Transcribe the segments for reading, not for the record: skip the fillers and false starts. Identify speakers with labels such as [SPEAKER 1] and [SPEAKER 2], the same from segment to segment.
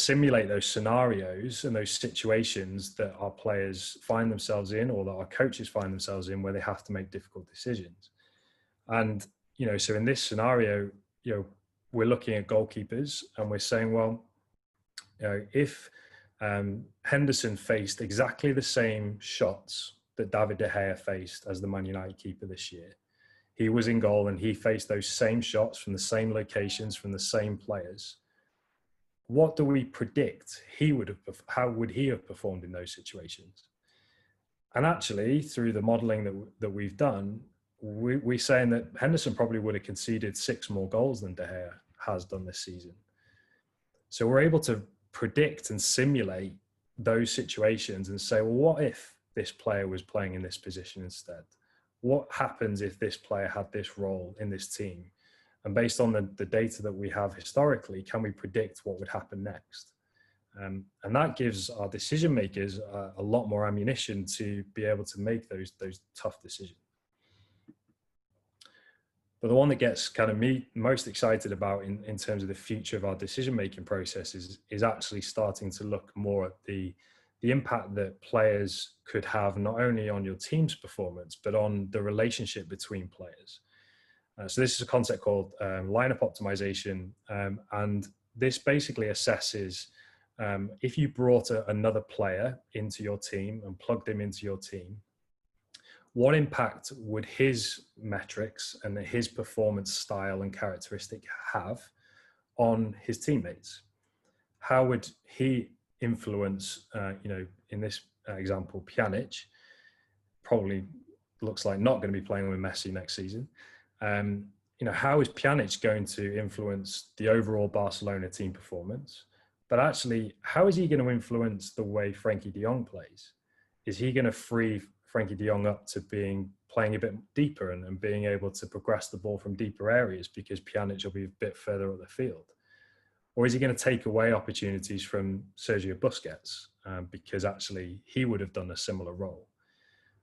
[SPEAKER 1] simulate those scenarios and those situations that our players find themselves in, or that our coaches find themselves in, where they have to make difficult decisions. And, so in this scenario, we're looking at goalkeepers and we're saying, well, if Henderson faced exactly the same shots that David De Gea faced as the Man United keeper this year, he was in goal and he faced those same shots from the same locations, from the same players, what do we predict how would he have performed in those situations? And actually, through the modeling that we've done, we're saying that Henderson probably would have conceded 6 more goals than De Gea has done this season. So we're able to predict and simulate those situations and say, well, what if this player was playing in this position instead? What happens if this player had this role in this team? And based on the data that we have historically, can we predict what would happen next? And that gives our decision makers a lot more ammunition to be able to make those tough decisions. But the one that gets kind of me most excited about in terms of the future of our decision-making process is actually starting to look more at the impact that players could have, not only on your team's performance, but on the relationship between players. So this is a concept called lineup optimization. And this basically assesses if you brought another player into your team and plugged him into your team, what impact would his metrics and his performance style and characteristic have on his teammates? How would he influence, in this example, Pjanic, probably looks like not going to be playing with Messi next season. How is Pjanic going to influence the overall Barcelona team performance? But actually, how is he going to influence the way Frenkie de Jong plays? Is he going to free Frenkie de Jong up to playing a bit deeper and being able to progress the ball from deeper areas because Pjanic will be a bit further up the field? Or is he going to take away opportunities from Sergio Busquets because actually he would have done a similar role?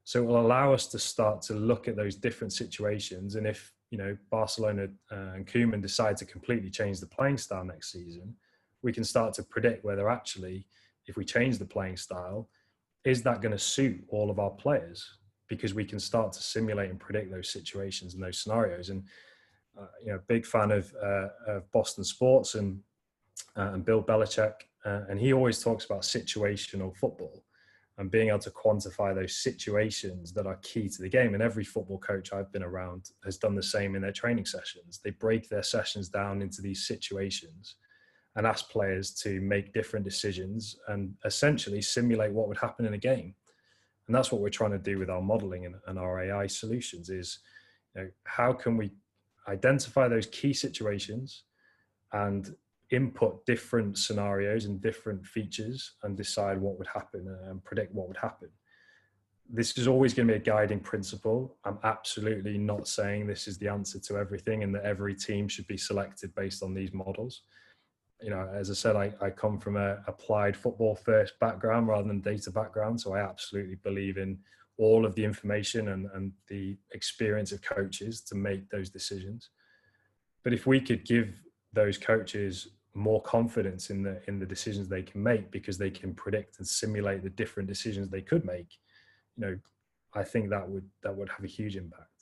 [SPEAKER 1] So it will allow us to start to look at those different situations. And if, Barcelona and Koeman decide to completely change the playing style next season, we can start to predict whether actually, if we change the playing style, is that going to suit all of our players? Because we can start to simulate and predict those situations and those scenarios. And, big fan of Boston sports and Bill Belichick. And he always talks about situational football and being able to quantify those situations that are key to the game. And every football coach I've been around has done the same in their training sessions. They break their sessions down into these situations and ask players to make different decisions and essentially simulate what would happen in a game. And that's what we're trying to do with our modeling and our AI solutions is, how can we identify those key situations and input different scenarios and different features and decide what would happen and predict what would happen. This is always going to be a guiding principle. I'm absolutely not saying this is the answer to everything and that every team should be selected based on these models. As I said, I come from a applied football first background rather than data background. So I absolutely believe in all of the information and the experience of coaches to make those decisions. But if we could give those coaches more confidence in the decisions they can make because they can predict and simulate the different decisions they could make, I think that would have a huge impact.